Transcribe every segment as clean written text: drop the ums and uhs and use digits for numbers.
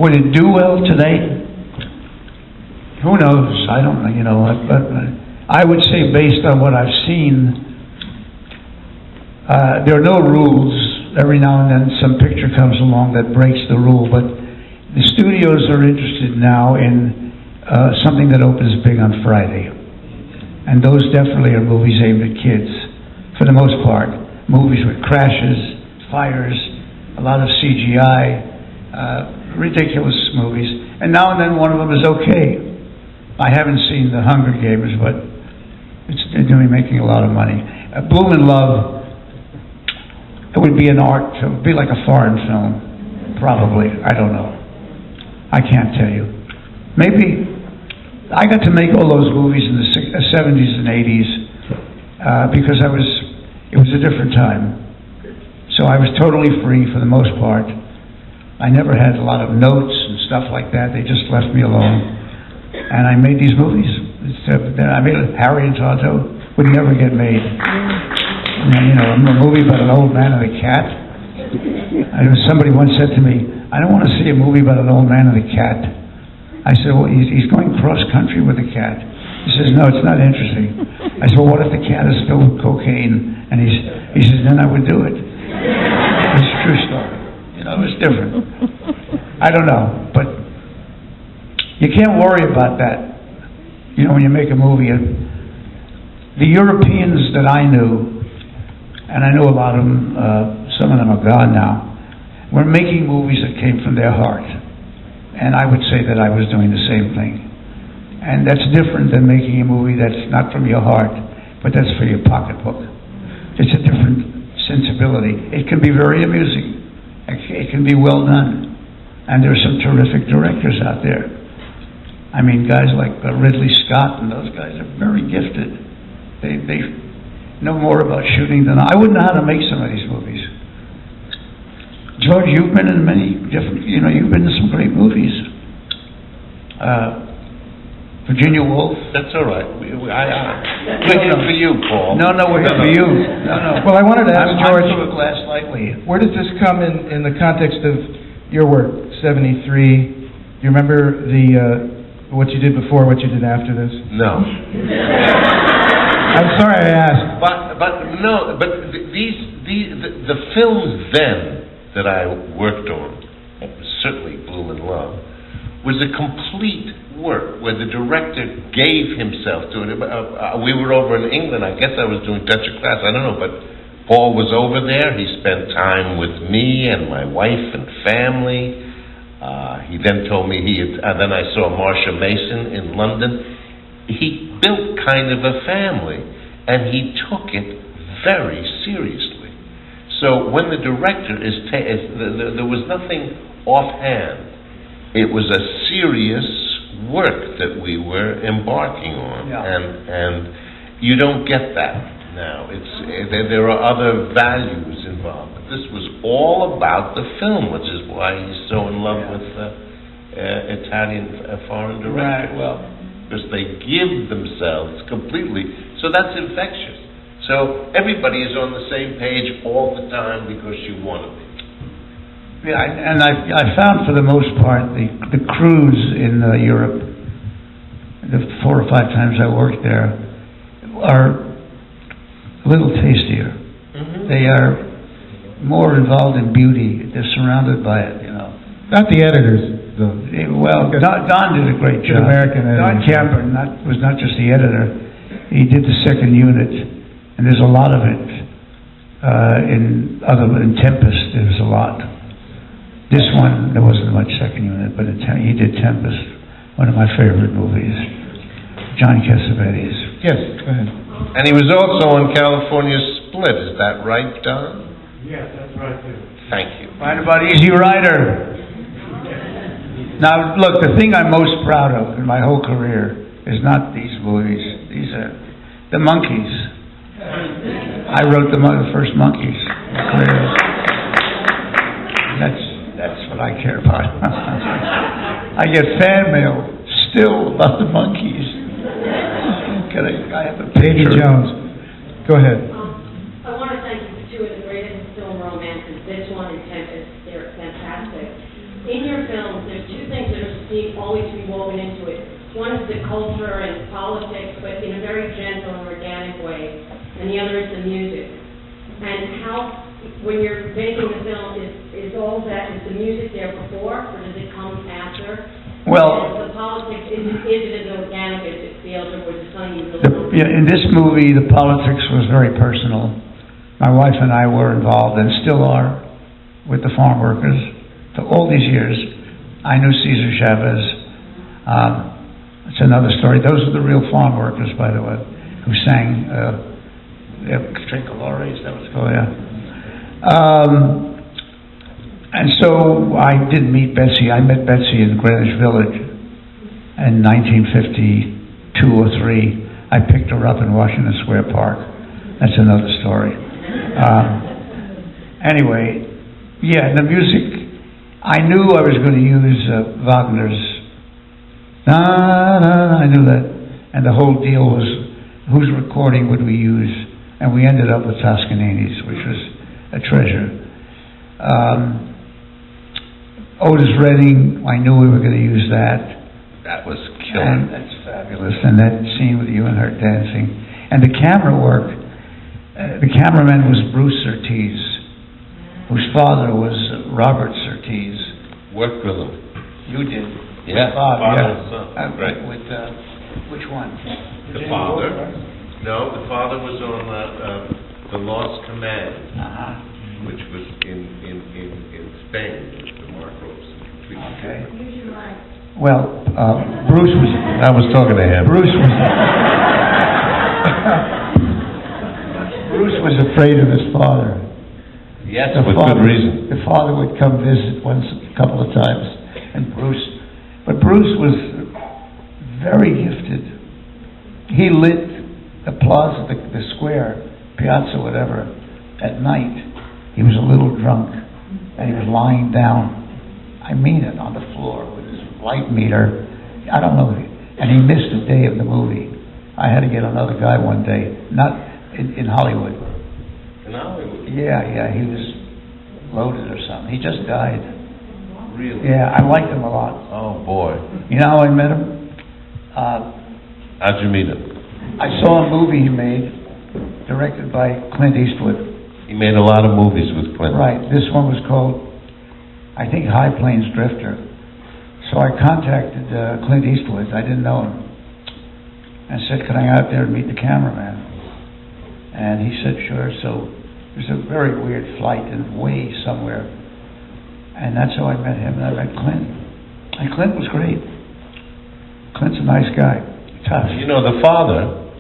Would it do well today? Who knows? I don't know, you know, but I would say based on what I've seen, there are no rules. Every now and then some picture comes along that breaks the rule, but the studios are interested now in something that opens big on Friday. And those definitely are movies aimed at kids, for the most part. Movies with crashes, fires, a lot of CGI, ridiculous movies. And now and then one of them is okay. I haven't seen The Hunger Games, but they're doing making a lot of money. Bloom in Love, it would be an art, it would be like a foreign film, probably. I don't know. I can't tell you. Maybe I got to make all those movies in the 70s and 80s because it was a different time. So I was totally free for the most part. I never had a lot of notes and stuff like that. They just left me alone. And I made these movies. I made Harry and Tonto would never get made. You know, a movie about an old man and a cat. Somebody once said to me, "I don't want to see a movie about an old man and a cat." I said, "Well, he's going cross country with a cat." He says, "No, it's not interesting." I said, "Well, what if the cat is filled with cocaine?" And he says, "Then I would do it." It's a true story. You know, it's different. I don't know, but you can't worry about that. You know, when you make a movie, the Europeans that I knew, and I know a lot of them, some of them are gone now, were making movies that came from their heart. And I would say that I was doing the same thing. And that's different than making a movie that's not from your heart, but that's for your pocketbook. It's a different sensibility. It can be very amusing. It can be well done. And there are some terrific directors out there. I mean, guys like Ridley Scott and those guys are very gifted. They know more about shooting than I wouldn't know how to make some of these movies. George, you've been in many different, you know, you've been in some great movies. Virginia Woolf. That's all right. We're here for you, Paul. No, we're here for you. No. Well, I wanted to ask George, I'm sort of glass lightly. where does this come in the context of your work, 73? You remember what you did before, what you did after this? No. I'm sorry I asked. But the films then that I worked on, certainly Bloom in Love, was a complete work where the director gave himself to it. We were over in England. I guess I was doing Touch of Class. I don't know, but Paul was over there. He spent time with me and my wife and family. He then told me then I saw Marsha Mason in London. He built kind of a family, and he took it very seriously. So when the director there was nothing offhand. It was a serious work that we were embarking on, and you don't get that now. There are other values involved. But this was all about the film, which is why he's so in love with Italian foreign directors. Right. Well, because they give themselves completely. So that's infectious. So everybody is on the same page all the time because you want to be. yeah, and I found for the most part the crews in Europe, the 4 or 5 times I worked there, are a little tastier. Mm-hmm. They are more involved in beauty. They're surrounded by it, you know. Not the editors, though. Well, Don did a great job. American editor. Don Camper was not just the editor. He did the second unit, and there's a lot of it. In Tempest, there's a lot. This one, there wasn't much second unit, but he did Tempest, one of my favorite movies. John Cassavetes. Yes, go ahead. And he was also on California Split. Is that right, Don? Yes, that's right, too. Thank you. Right about Easy Rider. Now, look, the thing I'm most proud of in my whole career is not these movies. These are the Monkeys. I wrote the first Monkeys. That's what I care about. I get fan mail still about the Monkeys. I have a picture. Davy Jones, go ahead. I want to thank you for 2 of the greatest film romances, this one and Tempest. They're fantastic. In your films, there's 2 always be woven into it. One is the culture and politics, but in a very gentle and organic way, and the other is the music. And how, when you're making the film, is all that, is the music there before, or does it come after? Well, and the politics, is it as organic as it feels, or was it something you really in this movie, the politics was very personal. My wife and I were involved, and still are, with the farm workers. For all these years, I knew Cesar Chavez. It's another story. Those are the real farm workers, by the way, who sang Tricolore, is that what it's called? Yeah. And so I did meet Betsy. I met Betsy in Greenwich Village in 1952 or 3. I picked her up in Washington Square Park. That's another story. Anyway, yeah, the music, I knew I was going to use Wagner's I knew that. And the whole deal was, whose recording would we use? And we ended up with Toscanini's, which was a treasure. Otis Redding, I knew we were going to use that. That was killer. And that's fabulous. And that scene with you and her dancing. And the camera work, the cameraman was Bruce Surtees, whose father was Robert Surtees. Worked with him. You did. Yeah, Bob, father yeah. and son. Right. With, which one? The father. No, the father was on The Lost Command, which was in Spain, with the Marcos. Okay. Well, Bruce was... I was talking to him. Bruce was afraid of his father. Yes, with good reason. The father would come visit once, a couple of times, and But Bruce was very gifted. He lit the plaza, the square, piazza, whatever, at night. He was a little drunk, and he was lying down, I mean it, on the floor with his light meter. I don't know, and he missed a day of the movie. I had to get another guy one day, not in Hollywood. In Hollywood? Yeah, he was loaded or something. He just died. Really? Yeah, I liked him a lot. Oh, boy. You know how I met him? How'd you meet him? I saw a movie he made, directed by Clint Eastwood. He made a lot of movies with Clint. Right. This one was called, I think, High Plains Drifter. So I contacted Clint Eastwood. I didn't know him. And said, could I go out there and meet the cameraman? And he said, sure. So it was a very weird flight and way somewhere. And that's how I met him, and I met Clint. And Clint was great. Clint's a nice guy. Tough. You know, the father,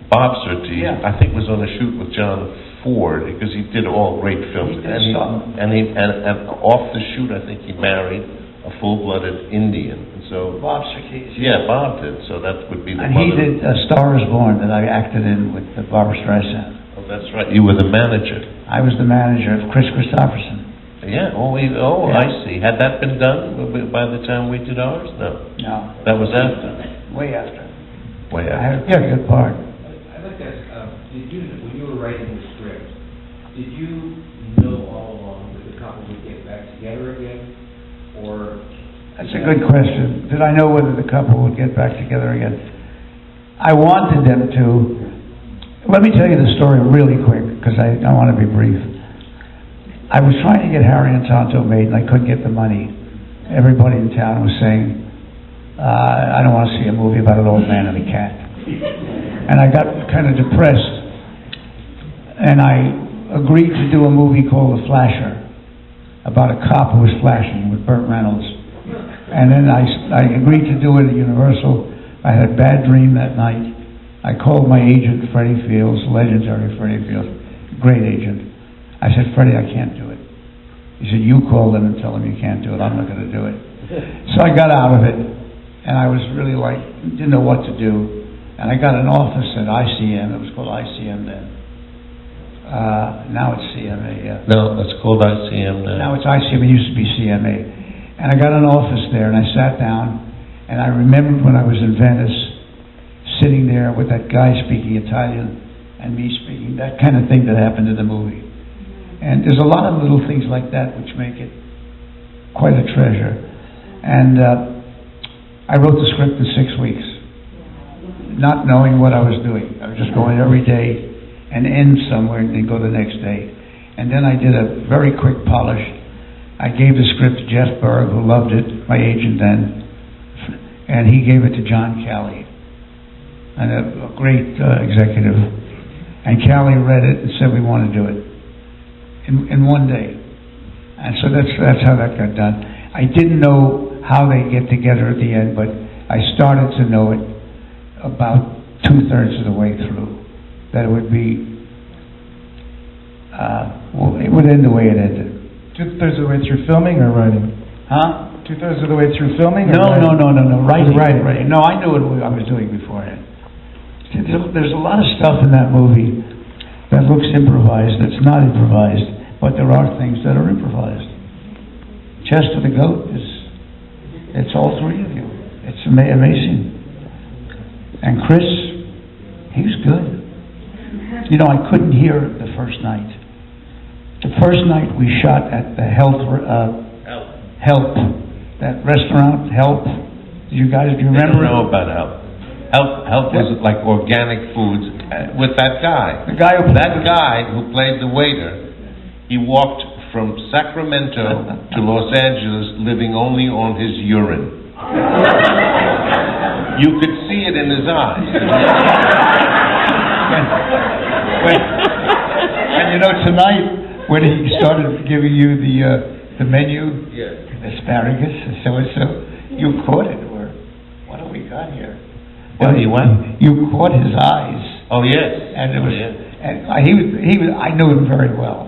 Bob Surtees, Yeah. I think was on a shoot with John Ford, because he did all great films. He did and off the shoot, I think he married a full-blooded Indian. And so Bob Surtees. Yeah, Bob did. So that would be the And mother. he did A Star Is Born that I acted in with Barbara Streisand. Oh, that's right. You were the manager. I was the manager of Chris Christopherson. Yeah. Yeah. I see. Had that been done by the time we did ours? No. No. That was after. Way after. Way I after. had a very good part. I'd like to ask, when you were writing the script, did you know all along that the couple would get back together again? Or... That's a good question. Did I know whether the couple would get back together again? I wanted them to. Let me tell you the story really quick, because I want to be brief. I was trying to get Harry and Tonto made, and I couldn't get the money. Everybody in town was saying, I don't want to see a movie about an old man and a cat. And I got kind of depressed. And I agreed to do a movie called The Flasher, about a cop who was flashing with Burt Reynolds. And then I agreed to do it at Universal. I had a bad dream that night. I called my agent, Freddie Fields, legendary Freddie Fields, great agent. I said, Freddie, I can't do it. He said, you call them and tell them you can't do it. I'm not going to do it. So I got out of it, and I was really didn't know what to do. And I got an office at ICM. It was called ICM then. Now it's CMA, yeah. No, it's called ICM now. Now it's ICM. It used to be CMA. And I got an office there, and I sat down, and I remembered when I was in Venice, sitting there with that guy speaking Italian and me speaking, that kind of thing that happened in the movie. And there's a lot of little things like that which make it quite a treasure. And I wrote the script in 6 weeks, not knowing what I was doing. I was just going every day and end somewhere and then go the next day. And then I did a very quick polish. I gave the script to Jeff Berg, who loved it, my agent then, and he gave it to John Calley, and a great executive. And Calley read it and said, we want to do it in one day. And so that's how that got done. I didn't know how they get together at the end, but I started to know it about 2/3 of the way through, that it would be, it would end the way it ended. 2/3 of the way through filming or writing? Huh? 2/3 of the way through filming? Or No, writing? no. Writing. Writing. No, I knew what I was doing beforehand. There's a lot of stuff in that movie that looks improvised, that's not improvised, but there are things that are improvised. Chest of the Goat it's all three of you. It's amazing. And Chris, he was good. You know, I couldn't hear it the first night. The first night we shot at the Help, that restaurant, Help. Do you remember? I don't know about Help. Help was like organic foods with that guy. That guy who played the waiter, he walked from Sacramento to Los Angeles living only on his urine. You could see it in his eyes. And you know, tonight, when he started giving you the menu, asparagus and so, you caught it. What do we got here? What do you want? You caught his eyes. Oh yes. And it was, and he was. I knew him very well.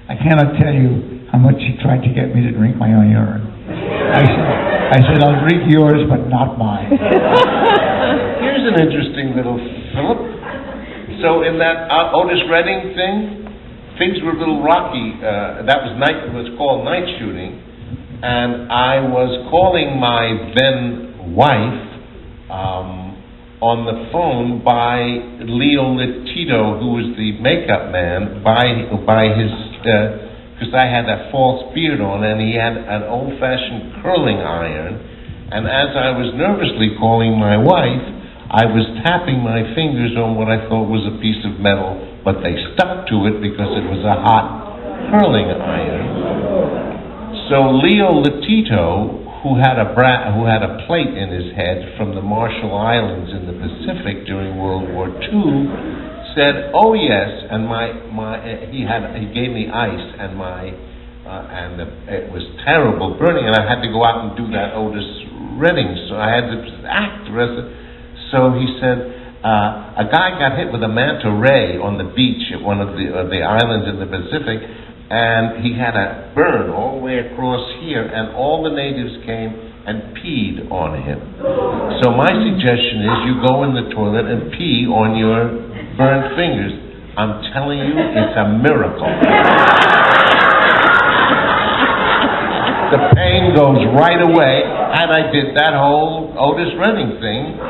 I cannot tell you how much he tried to get me to drink my own urine. I said, I'll drink yours, but not mine. Here's an interesting little Philip. So in that Otis Redding thing, things were a little rocky. That was called night shooting, and I was calling my then wife on the phone by Leo Latito, who was the makeup man, by his, because I had that false beard on, and he had an old-fashioned curling iron, and as I was nervously calling my wife, I was tapping my fingers on what I thought was a piece of metal, but they stuck to it because it was a hot curling iron. So Leo Latito, who had a plate in his head from the Marshall Islands in the Pacific during World War II, said, "Oh yes," and he gave me ice, and it was terrible burning, and I had to go out and do that Otis Redding, so I had to act the rest of it. So he said, a guy got hit with a manta ray on the beach at one of the islands in the Pacific, and he had a burn all the way across here, and all the natives came and peed on him. So my suggestion is you go in the toilet and pee on your burned fingers. I'm telling you, it's a miracle. The pain goes right away, and I did that whole Otis Redding thing.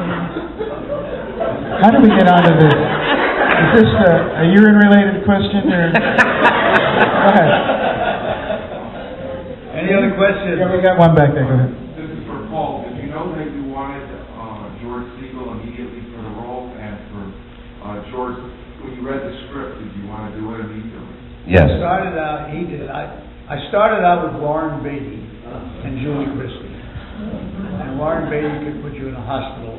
How do we get onto this? Is this a urine-related question, or? Go ahead. Any other questions? Yeah, we got one back there. Go ahead. This is for Paul. Did you know that you wanted George Segal immediately for the role, and for George, when you read the script, did you want to do it immediately? Yes. He did. I started out with Warren Beatty and Julie Christie. And Warren Beatty could put you in a hospital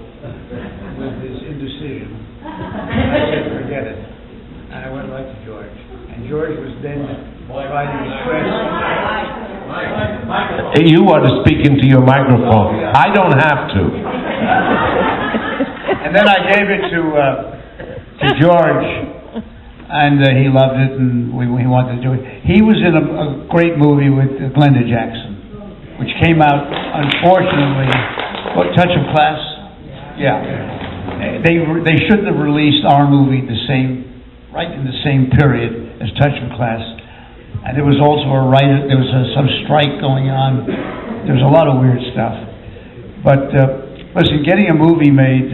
with his indecision. I said, forget it. And I went right to George. And George was then fighting stress. You ought to speak into your microphone. I don't have to. And then I gave it to George, and he loved it, and he wanted to do it. He was in a great movie with Glenda Jackson, which came out, unfortunately, Touch of Class? Yeah. They shouldn't have released our movie right in the same period as Touch of Class. And there was also there was some strike going on. There was a lot of weird stuff. But, listen, getting a movie made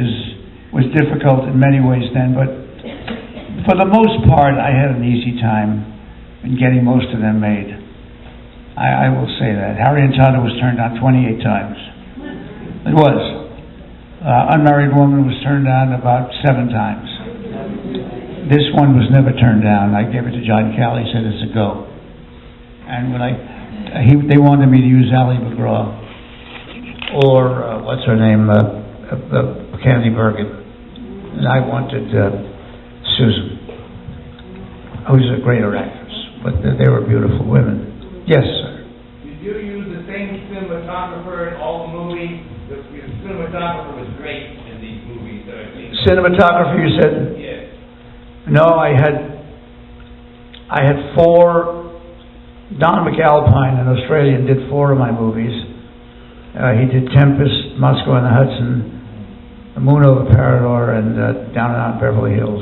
was difficult in many ways then, but for the most part, I had an easy time in getting most of them made. I will say that. Harry and Tonda was turned on 28 times. It was. Unmarried Woman was turned down about 7 times. This one was never turned down. I gave it to John Calley, said it's a go. And when they wanted me to use Ally McGraw or what's her name, Candy Bergen, and I wanted Susan, who's a greater actress, but they were beautiful women. Yes, sir. Did you use the same cinematographer in all the movies? The cinematographer was great in these movies that I've seen. Cinematographer, you said? Yes. No, I had 4. Don McAlpine, an Australian, did 4 of my movies. He did Tempest, Moscow on the Hudson, The Moon Over Parador, and Down and Out in Beverly Hills.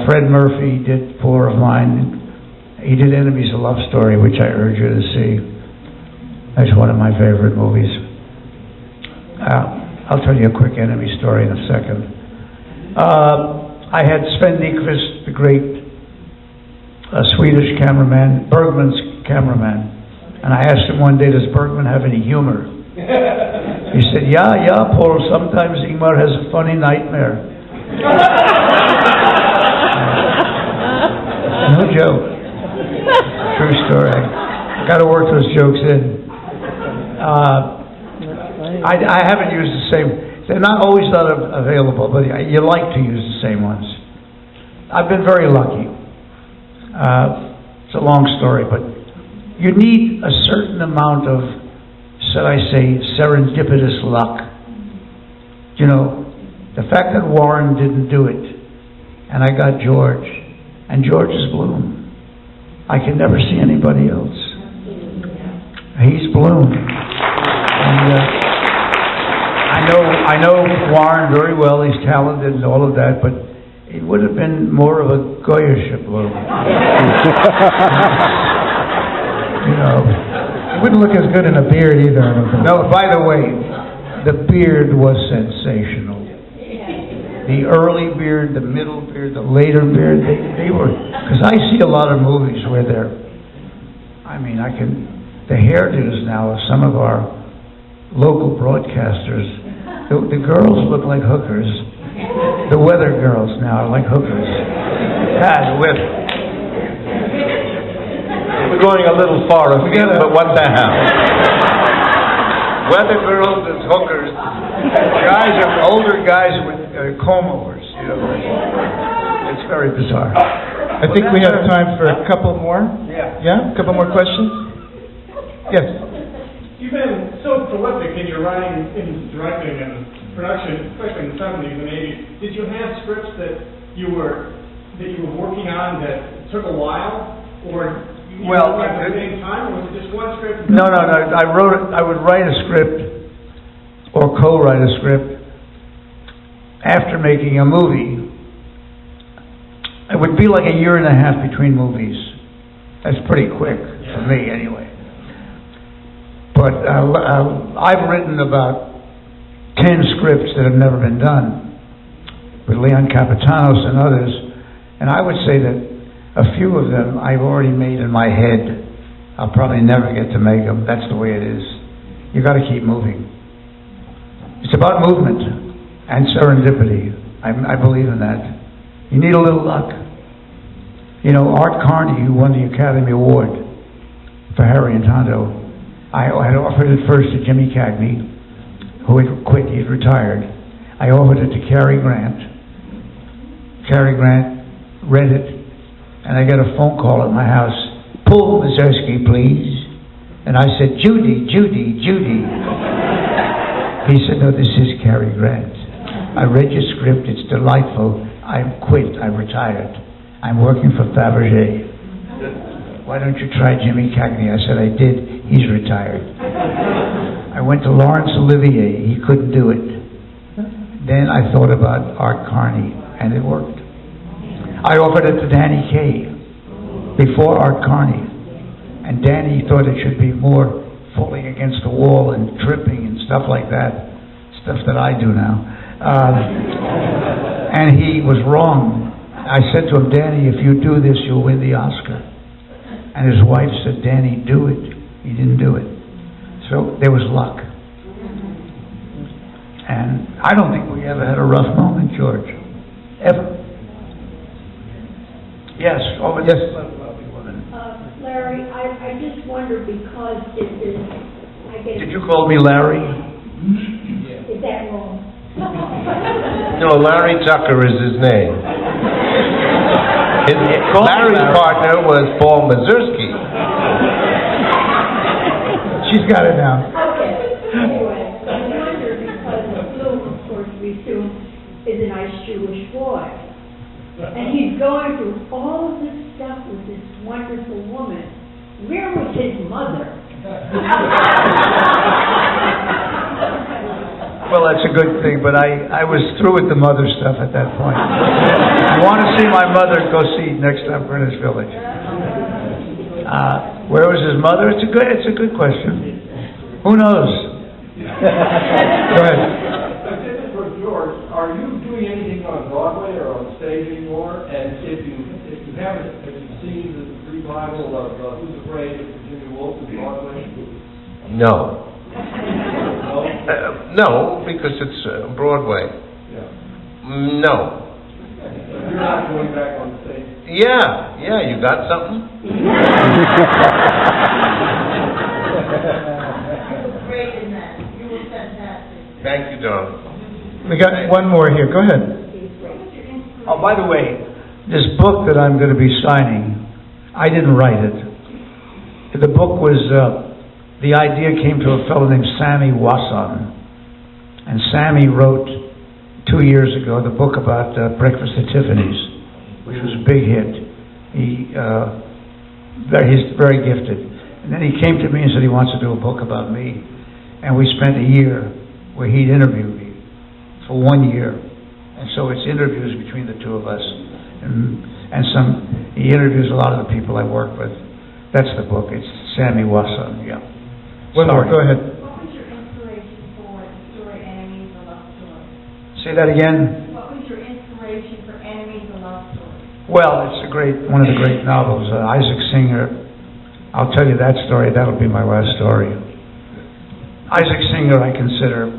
Fred Murphy did 4 of mine. He did Enemies, a Love Story, which I urge you to see. That's one of my favorite movies. I'll tell you a quick enemy story in a second. I had Sven Nykvist, the great Swedish cameraman, Bergman's cameraman, and I asked him one day, does Bergman have any humor? He said, yeah, Paul, sometimes Ingmar has a funny nightmare. No joke. True story. I got to work those jokes in. I haven't used the same. They're not always not available, but you like to use the same ones. I've been very lucky. It's a long story, but you need a certain amount of, shall I say, serendipitous luck. You know, the fact that Warren didn't do it, and I got George, and George is Bloom. I can never see anybody else. He's Bloom. And I know Warren very well. He's talented and all of that, but it would have been more of a Goyish Bloom. You know, It wouldn't look as good in a beard either, I don't think. no, by the way, the beard was sensational. The early beard, the middle beard, the later beard, they were, because I see a lot of movies where the hairdos now of some of our local broadcasters, the girls look like hookers. The weather girls now are like hookers. The weather. We're going a little far afield, but what the hell? Weather girls as hookers. Guys are older guys with comb-overs, you know. It's very bizarre. I think we have time for a couple more. Yeah? A couple more questions? Yes. You've been so prolific in your writing, in directing, and production, especially in the 70s and 80s. Did you have scripts that you were working on that took a while, or you were at the same time, or was it just one script? No. I would write a script or co-write a script after making a movie. It would be like a year and a half between movies. That's pretty quick for me, anyway. But I've written about 10 scripts that have never been done with Leon Capitanos and others, and I would say that a few of them I've already made in my head. I'll probably never get to make them. That's the way it is. You got to keep moving. It's about movement and serendipity. I believe in that. You need a little luck. You know, Art Carney, who won the Academy Award for Harry and Tonto, I had offered it first to Jimmy Cagney, who had quit, he had retired. I offered it to Cary Grant. Cary Grant read it, and I got a phone call at my house. Paul Mazursky, please. And I said, Judy. He said, no, this is Cary Grant. I read your script, it's delightful. I quit, I retired. I'm working for Fabergé. Why don't you try Jimmy Cagney? I said, I did. He's retired. I went to Laurence Olivier. He couldn't do it. Then I thought about Art Carney, and it worked. I offered it to Danny Kaye before Art Carney, and Danny thought it should be more falling against the wall and tripping and stuff like that, stuff that I do now. And he was wrong. I said to him, Danny, if you do this, you'll win the Oscar. And his wife said, Danny, do it. He didn't do it. So there was luck. And I don't think we ever had a rough moment, George. Ever. Yes, over Yes. this lovely woman. Larry, I just wonder because it is, I guess. Did you call me Larry? Is that wrong? No, Larry Tucker is his name. Larry's partner was Paul Mazursky. She's got it now. Okay, anyway, I wonder because BLUME, of course, we assume, is a nice Jewish boy. And he's going through all of this stuff with this wonderful woman. Where was his mother? Well, that's a good thing, but I was through with the mother stuff at that point. You want to see my mother, go see next time Greenwich Village. Where was his mother? It's a good question. Who knows? Go ahead. For George, are you doing anything on Broadway or on stage anymore? And if you haven't, have you seen the revival of Who's Afraid of Virginia Woolf in Broadway? No. No, because it's Broadway. Yeah. No. You're not going back on stage? Yeah, you got something? Great in that. You were fantastic. Thank you, darling. We got one more here. Go ahead. Oh, by the way, this book that I'm going to be signing, I didn't write it. The book was, the idea came to a fellow named Sammy Wasson. And Sammy wrote 2 years ago the book about Breakfast at Tiffany's, which was a big hit. He's very gifted. And then he came to me and said he wants to do a book about me. And we spent a year where he'd interview me for 1 year. And so it's interviews between the two of us. And he interviews a lot of the people I work with. That's the book. It's Sammy Wasson, yeah. One more, go ahead. What was your inspiration for the story Enemies, a Love Story? Say that again. What was your inspiration for Enemies, a Love Story? Well, it's one of the great novels. Isaac Singer, I'll tell you that story. That'll be my last story. Isaac Singer, I consider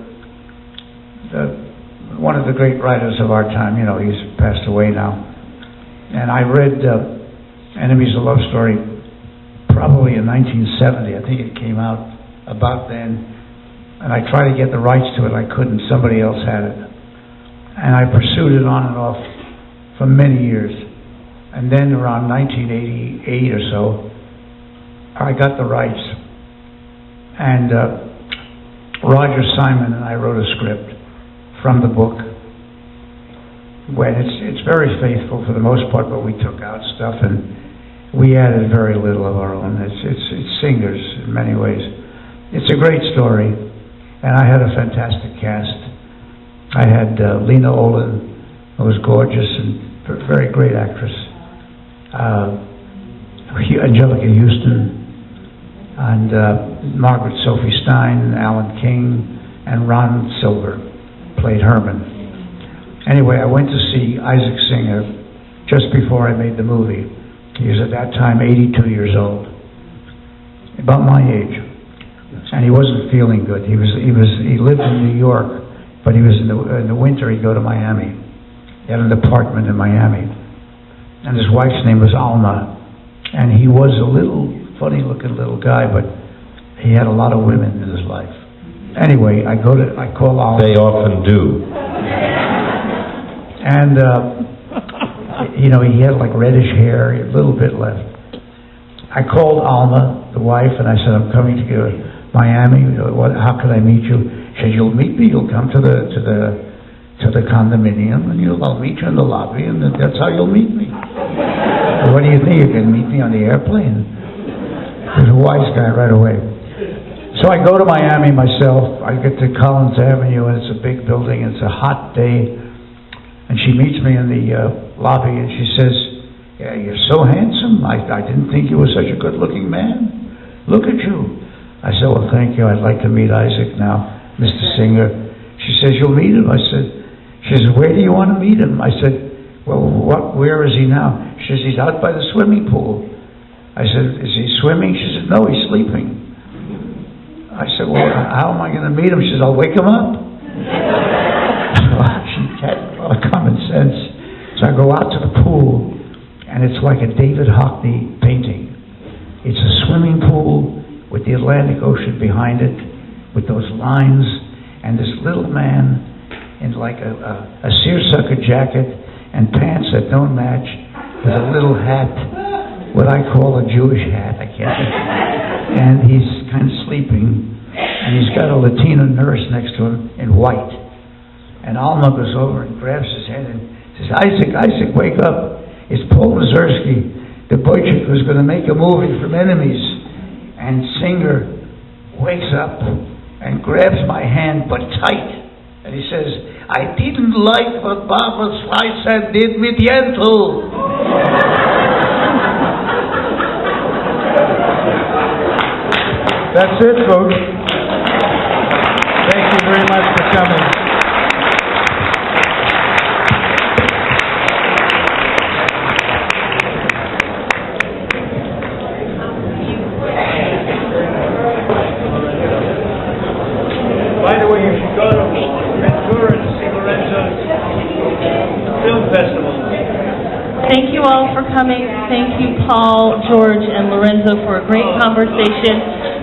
one of the great writers of our time. You know, he's passed away now. And I read Enemies, a Love Story probably in 1970. I think it came out about then. And I tried to get the rights to it. I couldn't. Somebody else had it. And I pursued it on and off for many years. And then around 1988 or so, I got the rights. And Roger Simon and I wrote a script from the book. When it's very faithful for the most part, but we took out stuff and we added very little of our own. It's Singer's in many ways. It's a great story, and I had a fantastic cast. I had Lena Olin, who was gorgeous and very great actress. Angelica Houston, and Margaret Sophie Stein, Alan King, and Ron Silver played Herman. Anyway, I went to see Isaac Singer just before I made the movie. He was at that time 82 years old, about my age, and he wasn't feeling good. He lived in New York, but he was in the winter he'd go to Miami. He had an apartment in Miami, and his wife's name was Alma, and he was a little funny-looking little guy, but he had a lot of women in his life. Anyway, I call Alma. They often do. And he had like reddish hair, a little bit left. I called Alma, the wife, and I said, I'm coming to Miami. How can I meet you? She said, you'll meet me. You'll come to the condominium, and I'll meet you in the lobby, and that's how you'll meet me. What do you think? You can meet me on the airplane? He was a wise guy right away. So I go to Miami myself. I get to Collins Avenue, and it's a big building. It's a hot day. And she meets me in the lobby, and she says, yeah, you're so handsome. I didn't think you were such a good-looking man. Look at you. I said, well, thank you. I'd like to meet Isaac now, Mr. Singer. She says, you'll meet him. She says, where do you want to meet him? I said, well, where is he now? She says, he's out by the swimming pool. I said, is he swimming? She said, no, he's sleeping. I said, well, how am I going to meet him? She says, I'll wake him up. pool, and it's like a David Hockney painting. It's a swimming pool with the Atlantic Ocean behind it, with those lines, and this little man in like a seersucker jacket and pants that don't match, with a little hat, what I call a Jewish hat, I can't think. And he's kind of sleeping, and he's got a Latina nurse next to him in white. And Alma goes over and grabs his head and says, Isaac, wake up. It's Paul Mazursky, the butcher who's going to make a movie from Enemies. And Singer wakes up and grabs my hand, but tight. And he says, I didn't like what Barbara Streisand did with Yentl. That's it, folks. Thank you very much for coming. By the way, you should go to Ventura to see Lorenzo's film festival. Thank you all for coming. Thank you, Paul, George, and Lorenzo, for a great conversation.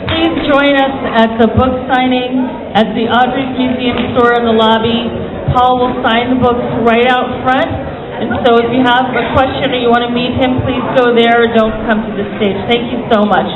Please join us at the book signing at the Audrey's Museum store in the lobby. Paul will sign the books right out front. And so if you have a question or you want to meet him, please go there. Don't come to the stage. Thank you so much.